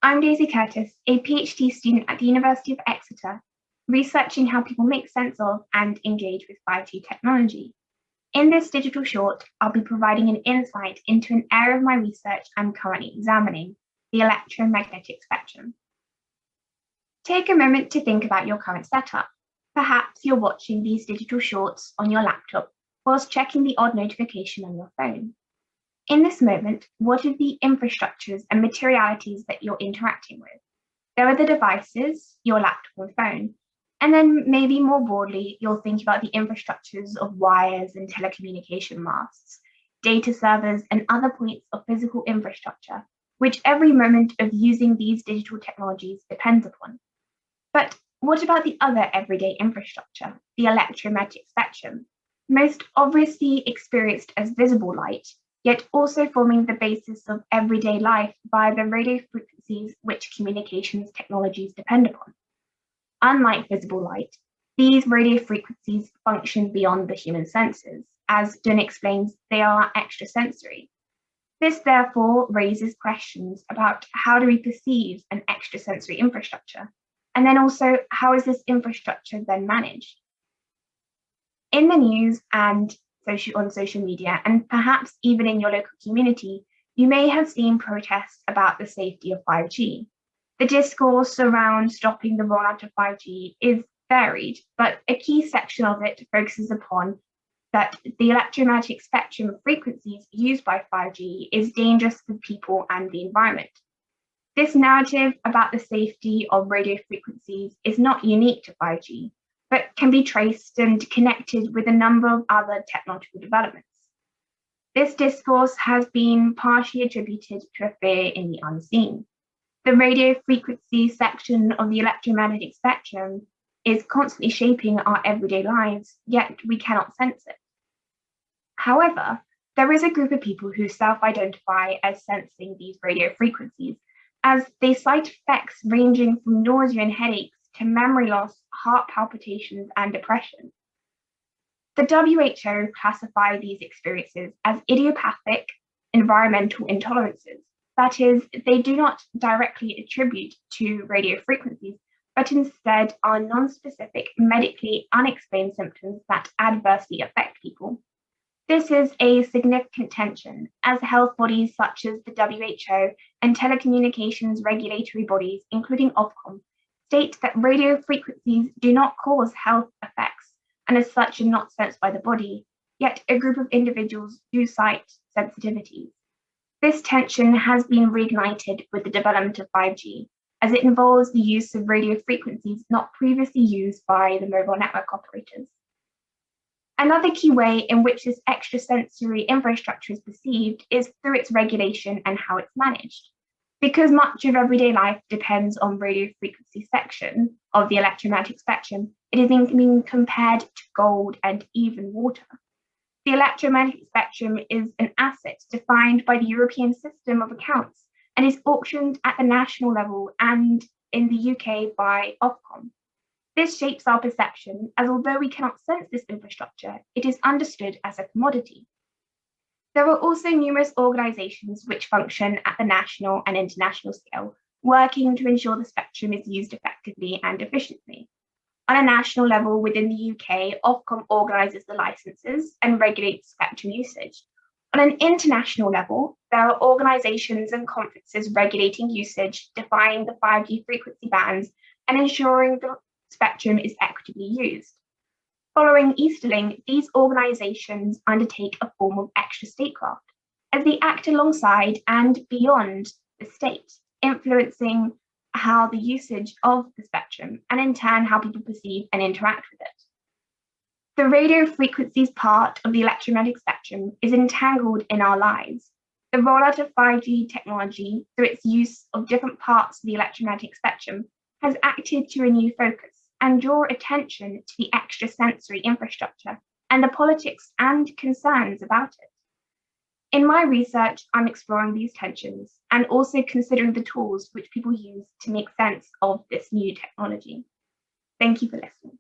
I'm Daisy Curtis, a PhD student at the University of Exeter, researching how people make sense of and engage with 5G technology. In this digital short, I'll be providing an insight into an area of my research I'm currently examining, the electromagnetic spectrum. Take a moment to think about your current setup. Perhaps you're watching these digital shorts on your laptop whilst checking the odd notification on your phone. In this moment, what are the infrastructures and materialities that you're interacting with? There are the devices, your laptop and phone, and then maybe more broadly, you'll think about the infrastructures of wires and telecommunication masts, data servers, and other points of physical infrastructure, which every moment of using these digital technologies depends upon. But what about the other everyday infrastructure, the electromagnetic spectrum, most obviously experienced as visible light, yet also forming the basis of everyday life via the radio frequencies which communications technologies depend upon? Unlike visible light, these radio frequencies function beyond the human senses. As Dunn explains, they are extrasensory. This therefore raises questions about how do we perceive an extrasensory infrastructure, and then also how is this infrastructure then managed? In the news and on social media, and perhaps even in your local community, you may have seen protests about the safety of 5G. The discourse around stopping the rollout of 5G is varied, but a key section of it focuses upon that the electromagnetic spectrum frequencies used by 5G is dangerous for people and the environment. This narrative about the safety of radio frequencies is not unique to 5G, but can be traced and connected with a number of other technological developments. This discourse has been partially attributed to a fear in the unseen. The radio frequency section of the electromagnetic spectrum is constantly shaping our everyday lives, yet we cannot sense it. However, there is a group of people who self-identify as sensing these radio frequencies, as they cite effects ranging from nausea and headaches to memory loss, heart palpitations, and depression. The WHO classify these experiences as idiopathic environmental intolerances. That is, they do not directly attribute to radio frequencies, but instead are non-specific, medically unexplained symptoms that adversely affect people. This is a significant tension, as health bodies such as the WHO and telecommunications regulatory bodies, including Ofcom, state that radio frequencies do not cause health effects and as such are not sensed by the body, yet a group of individuals do cite sensitivities. This tension has been reignited with the development of 5G, as it involves the use of radio frequencies not previously used by the mobile network operators. Another key way in which this extrasensory infrastructure is perceived is through its regulation and how it's managed. Because much of everyday life depends on radio frequency section of the electromagnetic spectrum, it is being compared to gold and even water. The electromagnetic spectrum is an asset defined by the European System of Accounts and is auctioned at the national level and in the UK by Ofcom. This shapes our perception, as although we cannot sense this infrastructure, it is understood as a commodity. There are also numerous organisations which function at the national and international scale, working to ensure the spectrum is used effectively and efficiently. On a national level within the UK, Ofcom organises the licences and regulates spectrum usage. On an international level, there are organisations and conferences regulating usage, defining the 5G frequency bands, and ensuring the spectrum is equitably used. Following Easterling, these organisations undertake a form of extra statecraft, as they act alongside and beyond the state, influencing how the usage of the spectrum and in turn how people perceive and interact with it. The radio frequencies part of the electromagnetic spectrum is entangled in our lives. The rollout of 5G technology through its use of different parts of the electromagnetic spectrum has acted to renew focus and draw attention to the extrasensory infrastructure and the politics and concerns about it. In my research, I'm exploring these tensions and also considering the tools which people use to make sense of this new technology. Thank you for listening.